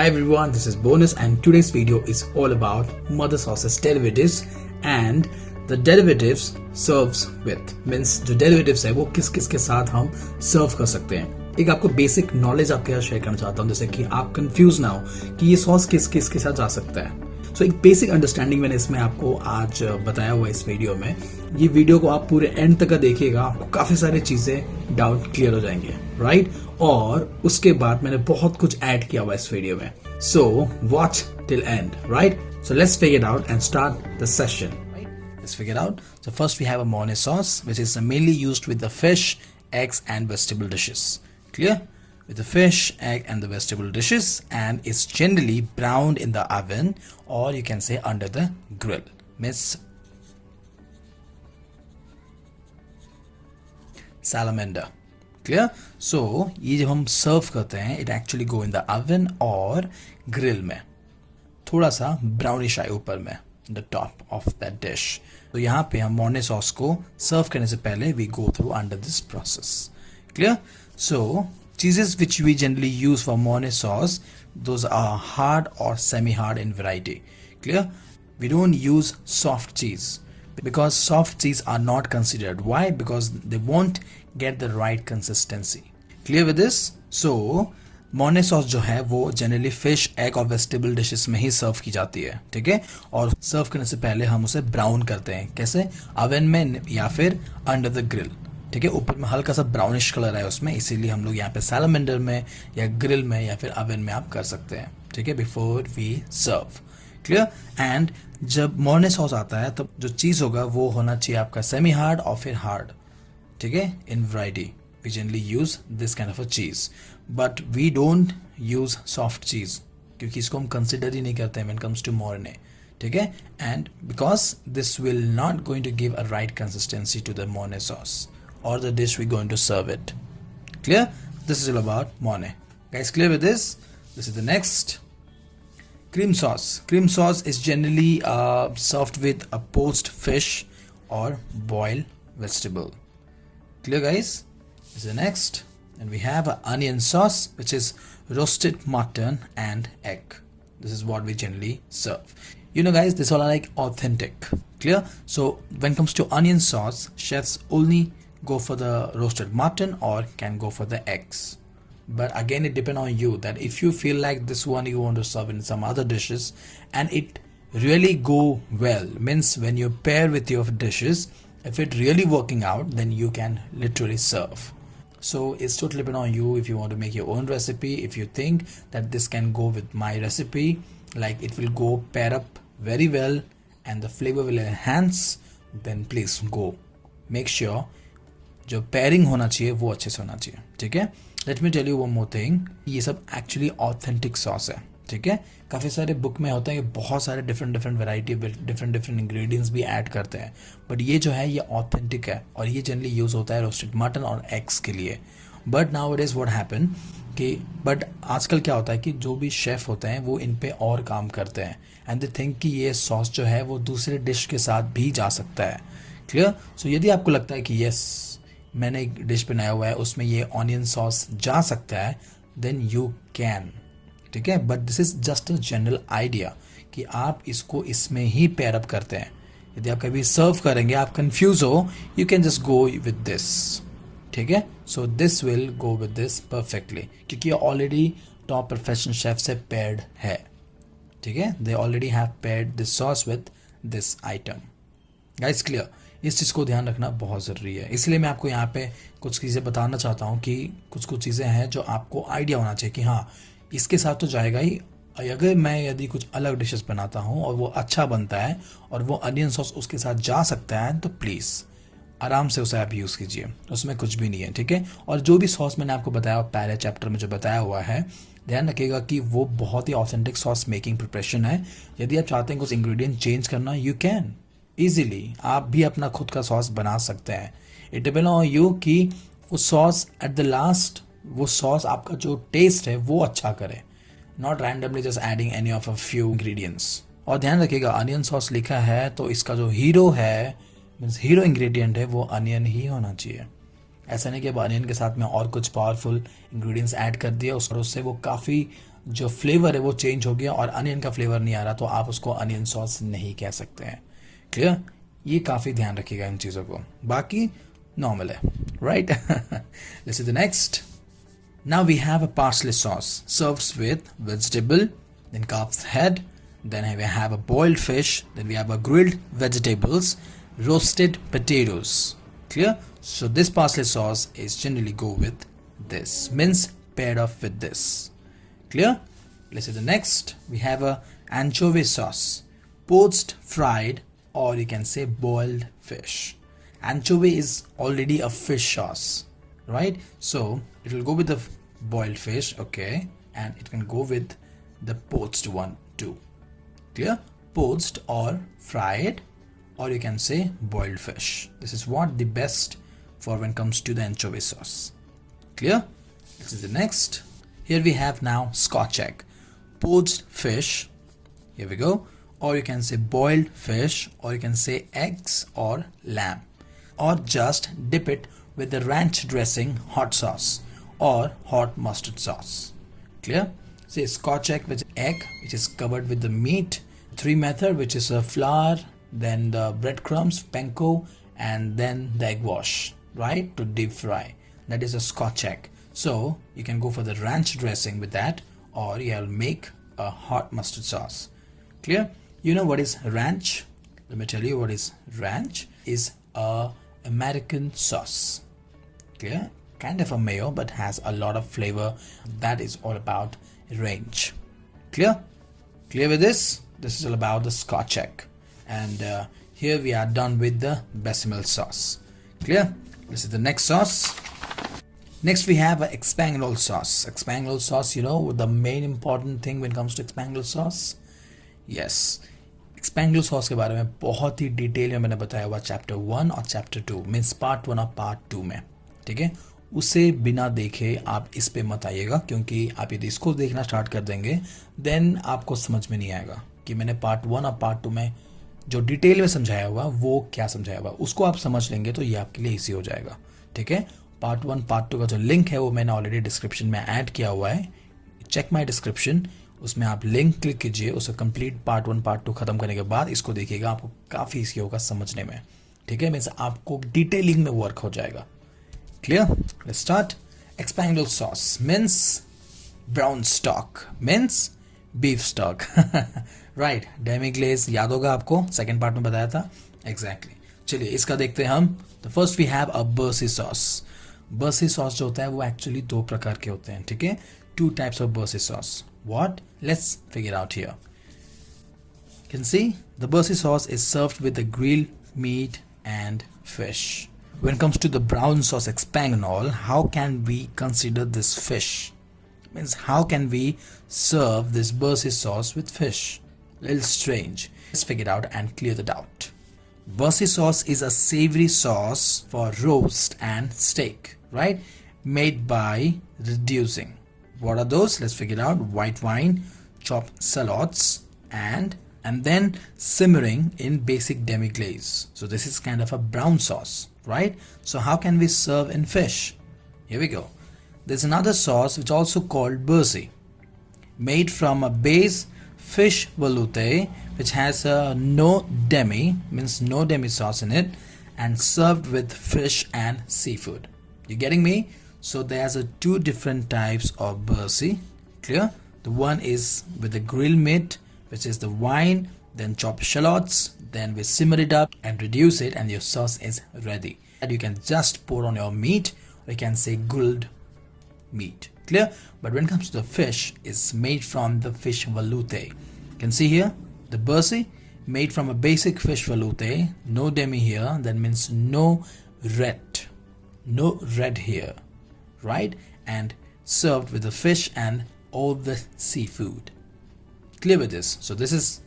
everyone, this is Bonus and today's video is all about mother sauce's derivatives and the derivatives serves with means जो derivatives है वो किस किस के साथ हम सर्व कर सकते हैं। एक आपको बेसिक नॉलेज आपके साथ शेयर करना चाहता हूँ जैसे कि आप कंफ्यूज ना हो कि ये सॉस किस किस के साथ जा सकता है। सो एक बेसिक अंडरस्टैंडिंग मैंने इसमें आपको आज बताया हुआ इस वीडियो में। ये वीडियो को आप पूरे एंड तक देखिएगा, आपको काफी सारी चीजें डाउट क्लियर हो जाएंगे, राइट? और उसके बाद मैंने बहुत कुछ ऐड किया हुआ इस वीडियो में। So watch till and, right? So let's figure it out and start the session. Let's figure it out. So first we have a mayonnaise sauce, which is mainly used with the fish, eggs and vegetable dishes. Clear? With the fish, egg and the vegetable dishes, and it's generally browned in the oven or you can say under the grill. Means salamander. Clear? So ये जब हम सर्व करते हैं it actually go in the oven और grill में थोड़ा सा brownish आए ऊपर में the top of that dish. तो यहाँ पे हम मॉर्ने सॉस को सर्व करने से पहले we go through under this process. Clear? So cheeses which we generally use for Mornay sauce those are hard or semi hard in variety. Clear? We don't use soft cheese because soft cheese are not considered. Why? Because they won't get the right consistency. Clear with this? So Morne sauce जो है वो generally fish, egg और vegetable dishes में ही सर्व की जाती है, ठीक है? और सर्व करने से पहले हम उसे ब्राउन करते हैं। कैसे? ओवन में या फिर अंडर द ग्रिल, ठीक है? ऊपर में हल्का सा ब्राउनिश कलर है उसमें, इसीलिए हम लोग यहाँ पे सैलमेंडर में या ग्रिल में या फिर ओवन में आप कर सकते हैं, ठीक है? Before we serve. Clear? And जब मॉर्ने सॉस आता है तो जो चीज़ होगा वो होना चाहिए आपका सेमी हार्ड और फिर हार्ड, ठीक है? इन variety we generally use this kind of a cheese, but we don't use soft cheese क्योंकि इसको हम consider ही नहीं करते हैं when it comes to morne, ठीक है? And because this will not going to give a right consistency to the morne sauce or the dish we're going to serve it. Clear? This is all about morne. Guys, clear with this? This is the next. Cream sauce. Cream sauce is generally served with a poached fish or boiled vegetable. Clear, guys? This is the next, and we have an onion sauce which is roasted mutton and egg. This is what we generally serve. You know guys, this all are like authentic. Clear? So when it comes to onion sauce, chefs only go for the roasted mutton or can go for the eggs. But again it depends on you that if you feel like this one you want to serve in some other dishes and it really go well, means when you pair with your dishes, if it really working out, then you can literally serve. So it's totally depend on you if you want to make your own recipe. If you think that this can go with my recipe, like it will go pair up very well and the flavor will enhance, then please go. Make sure जो pairing होना चाहिए वो अच्छे से होना चाहिए, ठीक है? Let me tell you one more thing. ये सब actually authentic sauce है, ठीक है? काफ़ी सारे बुक में होता है कि बहुत सारे डिफरेंट वैरायटी डिफरेंट इंग्रेडिएंट्स भी ऐड करते हैं, बट ये जो है ये ऑथेंटिक है और ये जनरली यूज़ होता है रोस्टेड मटन और एग्स के लिए। But now it is what happen कि बट आजकल क्या होता है कि जो भी शेफ़ होते हैं वो इन पे और काम करते हैं एंड दे थिंक कि ये सॉस जो है वो दूसरे डिश के साथ भी जा सकता है। क्लियर? सो यदि आपको लगता है कि यस मैंने एक डिश बनाया हुआ है उसमें ये ऑनियन सॉस जा सकता है, देन यू कैन, ठीक है? But this is just a general idea कि आप इसको इसमें ही पेयर अप करते हैं। यदि आप कभी सर्व करेंगे आप कंफ्यूज हो, you can just go with this, ठीक है? So this will go with this perfectly क्योंकि ऑलरेडी टॉप प्रोफेशनल शेफ से पेयर्ड है, ठीक है? They already have paired this sauce with this item. Guys, clear? इस चीज़ को ध्यान रखना बहुत ज़रूरी है, इसलिए मैं आपको यहाँ पे कुछ चीज़ें बताना चाहता हूँ कि कुछ चीज़ें हैं जो आपको आइडिया होना चाहिए कि हाँ इसके साथ तो जाएगा ही। अगर मैं यदि कुछ अलग डिशेस बनाता हूँ और वो अच्छा बनता है और वो अनियन सॉस उसके साथ जा सकता है तो प्लीज़ आराम से उसे आप यूज़ कीजिए, उसमें कुछ भी नहीं है, ठीक है? और जो भी सॉस मैंने आपको बताया पहले चैप्टर में जो बताया हुआ है, ध्यान रखिएगा कि वो बहुत ही ऑथेंटिक सॉस मेकिंग प्रिपरेशन है। यदि आप चाहते हैं कुछ इंग्रेडिएंट चेंज करना, यू कैन ईजिली, आप भी अपना खुद का सॉस बना सकते हैं। इट डिपेंड ऑन यू कि वो सॉस एट द लास्ट वो सॉस आपका जो टेस्ट है वो अच्छा करे, not randomly just adding any of a few ingredients. और ध्यान रखिएगा अनियन सॉस लिखा है तो इसका जो हीरो है मीन्स हीरो इंग्रेडिएंट है वो अनियन ही होना चाहिए। ऐसा नहीं कि अब अनियन के साथ में और कुछ पावरफुल इंग्रेडिएंट्स ऐड कर दिया और उससे वो काफ़ी जो फ्लेवर है वो चेंज हो गया और अनियन का फ्लेवर नहीं आ रहा, तो आप उसको अनियन सॉस नहीं कह सकते हैं। क्लियर? ये काफ़ी ध्यान रखिएगा इन चीज़ों को, बाकी नॉर्मल है, right? Let's see the next. Now we have a parsley sauce, serves with vegetable, then calf's head, then we have a boiled fish, then we have a grilled vegetables, roasted potatoes. Clear? So this parsley sauce is generally go with this, means paired off with this. Clear? Let's see the next. We have a anchovy sauce, poached, fried, or you can say boiled fish. Anchovy is already a fish sauce, right? So it will go with the boiled fish, okay, and it can go with the poached one too. Clear? Poached or fried, or you can say boiled fish. This is what the best for when comes to the anchovy sauce. Clear? This is the next. Here we have now Scotch egg, poached fish, here we go, or you can say boiled fish, or you can say eggs or lamb, or just dip it with the ranch dressing, hot sauce, or hot mustard sauce. Clear? Say Scotch egg, which which is covered with the meat. 3 method, which is a flour, then the breadcrumbs, panko, and then the egg wash, right, to deep fry. That is a Scotch egg. So you can go for the ranch dressing with that, or you'll make a hot mustard sauce. Clear? You know what is ranch? Let me tell you what is ranch. Is a American sauce. Clear? Kind of a mayo, but has a lot of flavor. That is all about ranch. Clear? Clear with this? This is all about the Scotch egg. And here we are done with the bechamel sauce. Clear? This is the next sauce. Next we have a Expandable sauce. Expandable sauce, you know the main important thing when it comes to Expandable sauce? Yes. Espagnole sauce के बारे में बहुत ही detail में मैंने बताया हुआ chapter 1 और chapter 2, means part 1 और पार्ट 2 में, ठीक है? उसे बिना देखे आप इस पे मत आइएगा, क्योंकि आप यदि इसको देखना स्टार्ट कर देंगे देन आपको समझ में नहीं आएगा कि मैंने पार्ट 1 और पार्ट 2 में जो डिटेल में समझाया हुआ वो क्या समझाया हुआ, उसको आप समझ लेंगे तो ये आपके लिए ईजी हो जाएगा, ठीक है? पार्ट 1 पार्ट 2 का जो लिंक है वो मैंने ऑलरेडी डिस्क्रिप्शन में ऐड किया हुआ है, चेक माई डिस्क्रिप्शन, उसमें आप लिंक क्लिक कीजिए, उसे कंप्लीट पार्ट 1 पार्ट 2 खत्म करने के बाद इसको देखिएगा, आपको काफ़ी ईजी होगा समझने में, ठीक है? मीन्स आपको डिटेलिंग में वर्क हो जाएगा. Clear? Let's start. Expandable sauce means brown stock, means beef stock. Right? Demi glaze याद होगा आपको, सेकेंड पार्ट में बताया था. Exactly. चलिए इसका देखते हैं हम. The first we have a Bursi sauce. Bursi sauce जो होता है वो एक्चुअली 2 प्रकार के होते हैं, ठीक है? 2 types of Bursi sauce. What? Let's figure out here. You can see the Bursi sauce is served with the grilled meat and fish. When it comes to the brown sauce Expandable, how can we consider this fish? Means how can we serve this Bursi sauce with fish? Little strange. Let's figure it out and clear the doubt. Bursi sauce is a savory sauce for roast and steak, right? Made by reducing. What are those? Let's figure it out. White wine, chopped shallots, and then simmering in basic demi glaze. So this is kind of a brown sauce, right? So how can we serve in fish? Here we go. There's another sauce which also called Bursi, made from a base fish velouté, which has no demi, means no demi sauce in it, and served with fish and seafood. You getting me? So there's 2 different types of Bursi. Clear? The one is with the grilled meat, which is the wine, then chopped shallots, then we simmer it up and reduce it, and your sauce is ready. And you can just pour on your meat, or you can say grilled meat. Clear? But when it comes to the fish, it's made from the fish velouté. You can see here the Bursi made from a basic fish velouté, no demi here, that means no red here, right? And served with the fish and all the seafood. Clear with this? So this is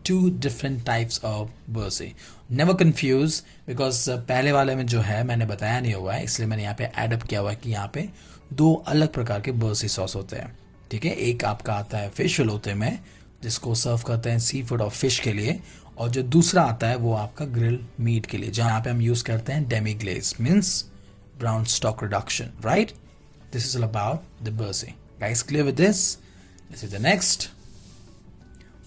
2 different types of Bursi. Never confuse, because पहले वाले में जो है मैंने बताया नहीं हुआ है, इसलिए मैंने यहाँ पे एडअप किया हुआ है कि यहाँ पे 2 अलग प्रकार के Bursi सॉस होते हैं, ठीक है? एक आपका आता है फिश वेलोते में, जिसको सर्व करते हैं सी फूड और फिश के लिए, और जो दूसरा आता है वो आपका ग्रिल मीट के लिए, जहाँ पे हम यूज करते हैं demi glaze, means brown stock reduction, right? This is all about the Bursi. Guys, clear with this? Let's see the next.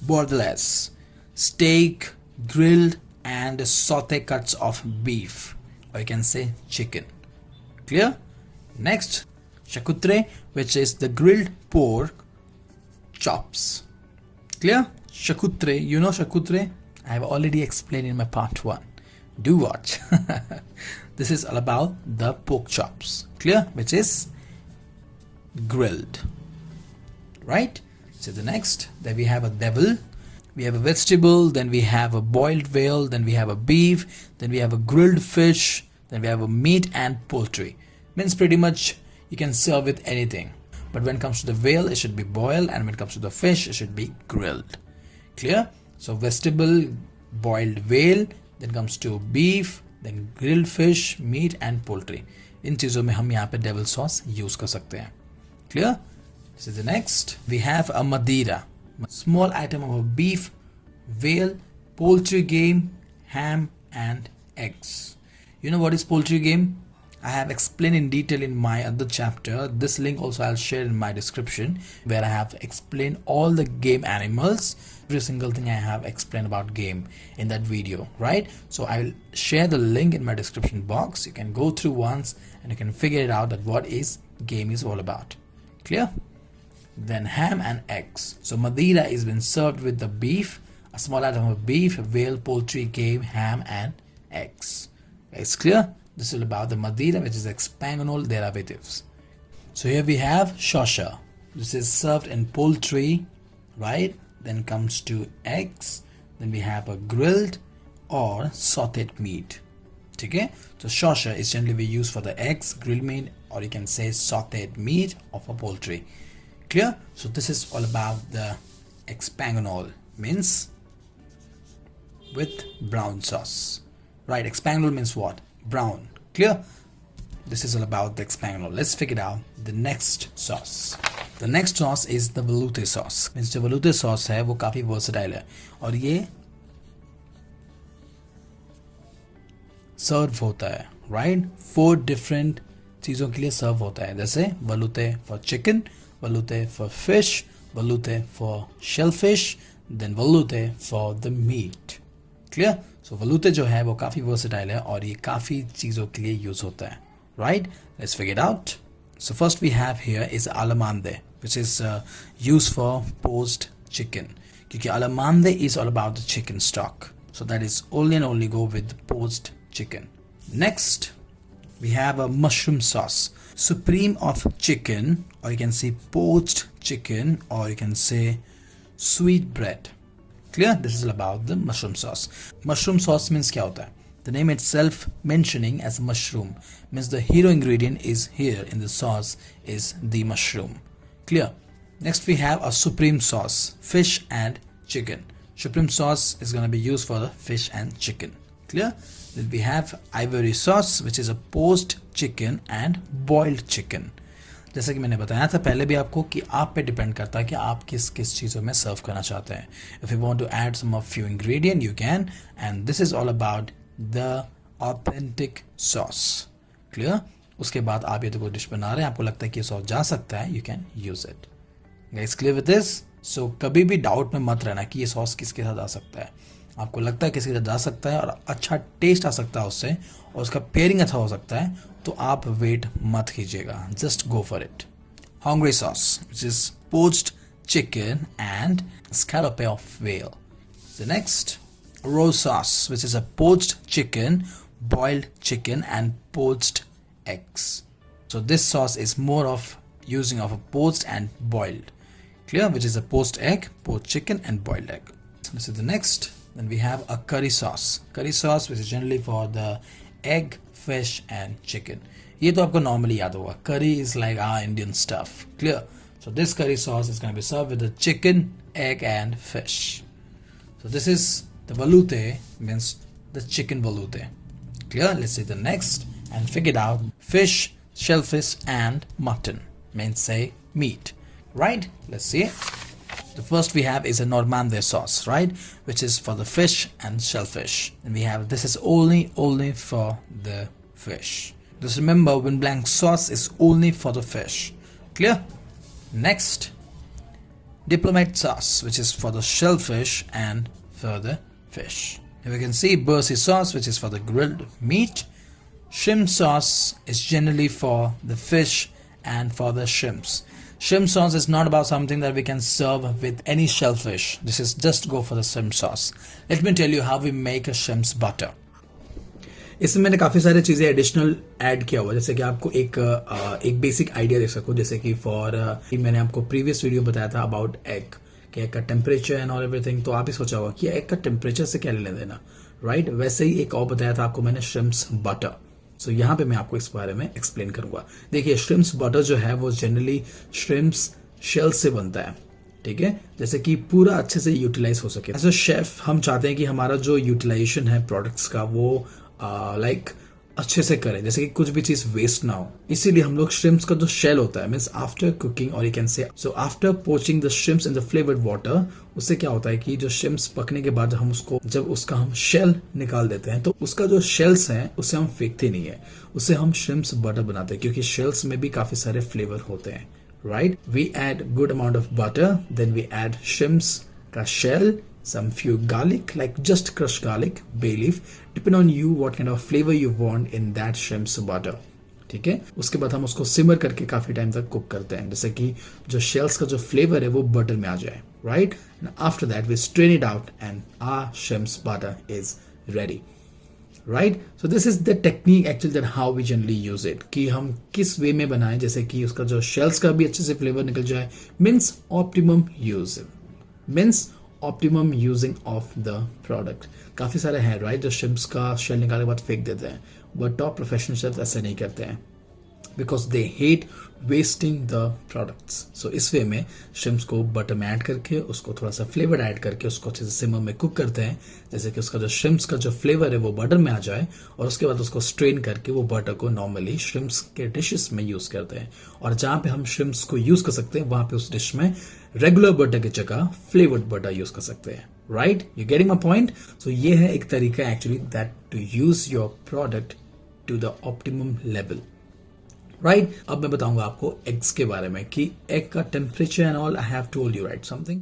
Bordelaise, steak, grilled and saute cuts of beef, or you can say chicken. Clear? Next, charcuterie, which is the grilled pork chops. Clear? Charcuterie, you know charcuterie? I have already explained in my part 1. Do watch. This is all about the pork chops. Clear? Which is grilled. Right? So the next, then we have a devil, we have a vegetable, then we have a boiled whale, then we have a beef, then we have a grilled fish, then we have a meat and poultry. Means pretty much you can serve with anything. But when it comes to the whale, it should be boiled, and when it comes to the fish, it should be grilled. Clear? So vegetable, boiled whale, then comes to beef, then grilled fish, meat and poultry. इन चीज़ों में हम यहाँ पे devil sauce use कर सकते हैं. Clear? This is the next. We have a Madeira, small item of a beef, whale, poultry game, ham and eggs. You know what is poultry game? I have explained in detail in my other chapter. This link also I'll share in my description, where I have explained all the game animals. Every single thing I have explained about game in that video, right? So I'll share the link in my description box. You can go through once and you can figure it out that what is game is all about. Clear? Then ham and eggs. So Madeira is been served with the beef, a small item of beef, whale, poultry, game, ham and eggs. It's clear? This is about the Madeira, which is Expandable derivatives. So here we have shosha. This is served in poultry, right? Then comes to eggs. Then we have a grilled or sauteed meat. Okay? So shosha is generally we use for the eggs, grilled meat, or you can say sauteed meat of a poultry. Clear? So this is all about the Expandable, means with brown sauce. Right? Expandable means what? Brown. Clear? This is all about the Expandable. Let's figure out the next sauce. The next sauce is the velouté sauce. Means जो velouté sauce है वो काफ़ी versatile है और ये सर्व होता है, right? 4 different चीज़ों के लिए सर्व होता है, जैसे velouté for chicken, velouté for fish, velouté for shellfish, then velouté for the meat. Clear? So velouté जो है वो काफ़ी versatile है और ये काफ़ी चीज़ों के लिए यूज़ होता है, right? Let's figure it out. So first we have here is alamande, which is used for poached chicken. क्योंकि alamande is all about the chicken stock, so that is only and only go with poached chicken. Next, we have a mushroom sauce, supreme of chicken, or you can say poached chicken, or you can say sweet bread. Clear? This is all about the mushroom sauce. Mushroom sauce means क्या होता है? The name itself mentioning as mushroom means the hero ingredient is here in the sauce is the mushroom. Clear? Next we have a supreme sauce, fish and chicken. Supreme sauce is going to be used for the fish and chicken. Clear? Then we have ivory sauce, which is a poached chicken and boiled chicken. जैसा कि मैंने बताया था पहले भी आपको कि आप पे डिपेंड करता है कि आप किस किस चीज़ों में सर्व करना चाहते हैं. If you want to add some of few ingredient you can, and this is all about the authentic sauce. Clear? उसके बाद आप ये तो कोई डिश बना रहे हैं, आपको लगता है कि ये सॉस जा सकता है, you can use it. Guys, clear with this? So कभी भी डाउट में मत रहना कि ये सॉस किसके साथ आ सकता है. आपको लगता है किसी के साथ जा सकता है और अच्छा टेस्ट आ सकता है उससे और उसका पेयरिंग अच्छा हो सकता है, तो आप वेट मत कीजिएगा. Just go for it. Hungry sauce, which is poached chicken and scallop of whale. The next, roe sauce, which is a poached chicken, boiled chicken and poached eggs. So this sauce is more of using of a poached and boiled. Clear? Which is a poached egg, poached chicken and boiled egg. So this is the next. Then we have a curry sauce. Curry sauce, which is generally for the egg, fish and chicken. ये तो आपको normally याद होगा. Curry is like our Indian stuff. Clear? So this curry sauce is going to be served with the chicken, egg and fish. So this is the velouté, means the chicken velouté. Clear? Let's see the next and figure it out. Fish, shellfish and mutton, means say meat. Right? Let's see. The first we have is a Normandais sauce, right? Which is for the fish and shellfish. And we have, this is only for the fish. Just remember, when blanc sauce is only for the fish. Clear? Next, Diplomat sauce, which is for the shellfish and for the fish. Here we can see Bursey sauce, which is for the grilled meat. Shrimp sauce is generally for the fish and for the shrimps. Shrimp sauce is not about something that we can serve with any shellfish. This is just go for the shrimp sauce. Let me tell you how we make a shrimp's butter. इसमें मैंने काफ़ी सारी चीज़ें additional add किया हुआ, जैसे कि आपको एक बेसिक आइडिया दे सकूँ, जैसे कि मैंने आपको प्रीवियस वीडियो बताया था अबाउट एग कि एग का टेम्परेचर एंड ऑल एवरीथिंग, तो आप ही सोचा होगा कि एग का टेम्परेचर से क्या लेना देना, राइट? वैसे ही एक और बताया था आपको मैंने श्रिम्प्स बटर. सो यहाँ पे मैं आपको इस बारे में एक्सप्लेन करूंगा. देखिए श्रिम्प्स बटर जो है वो जनरली श्रिम्प्स शेल से बनता है, ठीक है, जैसे कि पूरा अच्छे से यूटिलाइज हो सके. एज अ शेफ हम चाहते हैं कि हमारा जो यूटिलाइजेशन है प्रोडक्ट्स का वो अच्छे से करें, जैसे कि कुछ भी चीज वेस्ट ना हो. इसीलिए हम लोग श्रिम्प्स का जो शेल होता है मीन्स आफ्टर कुकिंग और you can say so after poaching the shrimps in the flavoured water, उससे क्या होता है कि जो श्रिम्प्स पकने के बाद जब उसका हम शेल निकाल देते हैं तो उसका जो शेल्स हैं उसे हम फेंकते नहीं है, उससे हम श्रिम्प्स बटर बनाते हैं क्योंकि शेल्स में भी काफी सारे फ्लेवर होते हैं, right? We add good amount of butter, then we add shrimps का shell, some few garlic, like just crushed garlic, bay leaf, depend on you what kind of flavor you want in that shrimp's butter. ठीक है, उसके बाद हम उसको सिमर करके काफी time तक कुक करते हैं जैसे कि जो शेल्स का जो फ्लेवर है वो बटर में आ जाए, right? After that we strain it out and our shrimp's butter is ready, right? So this is the technique actually that how we generally use it, कि हम किस वे में बनाएं जैसे कि उसका जो शेल्स का भी अच्छे से फ्लेवर निकल जाए. Means optimum use, means optimum using of the product. काफ़ी सारे हैं, राइट, जो श्रिम्प्स का शेल निकालने के बाद फेंक देते हैं, बट टॉप प्रोफेशनल शेफ्स ऐसे नहीं करते हैं because they hate wasting the products. So इस वे में श्रिम्प्स को बटर में ऐड करके उसको थोड़ा सा फ्लेवर ऐड करके उसको अच्छे से सिमर में कुक करते हैं, जैसे कि उसका जो श्रिम्प्स का जो फ्लेवर है वो बटर में आ जाए, और उसके बाद उसको स्ट्रेन करके वो बटर को नॉर्मली श्रिम्प्स के डिशेस में यूज करते हैं. और जहाँ पे हम श्रिम्प्स को यूज कर सकते हैं वहां पे उस डिश में रेगुलर बटर की जगह फ्लेवर्ड बटर यूज कर सकते हैं, right? You getting my point? So ये है एक तरीका actually that to use your product to the optimum level, right? अब मैं बताऊंगा आपको एग्स के बारे में कि एग का temperature and all. I have told you right something.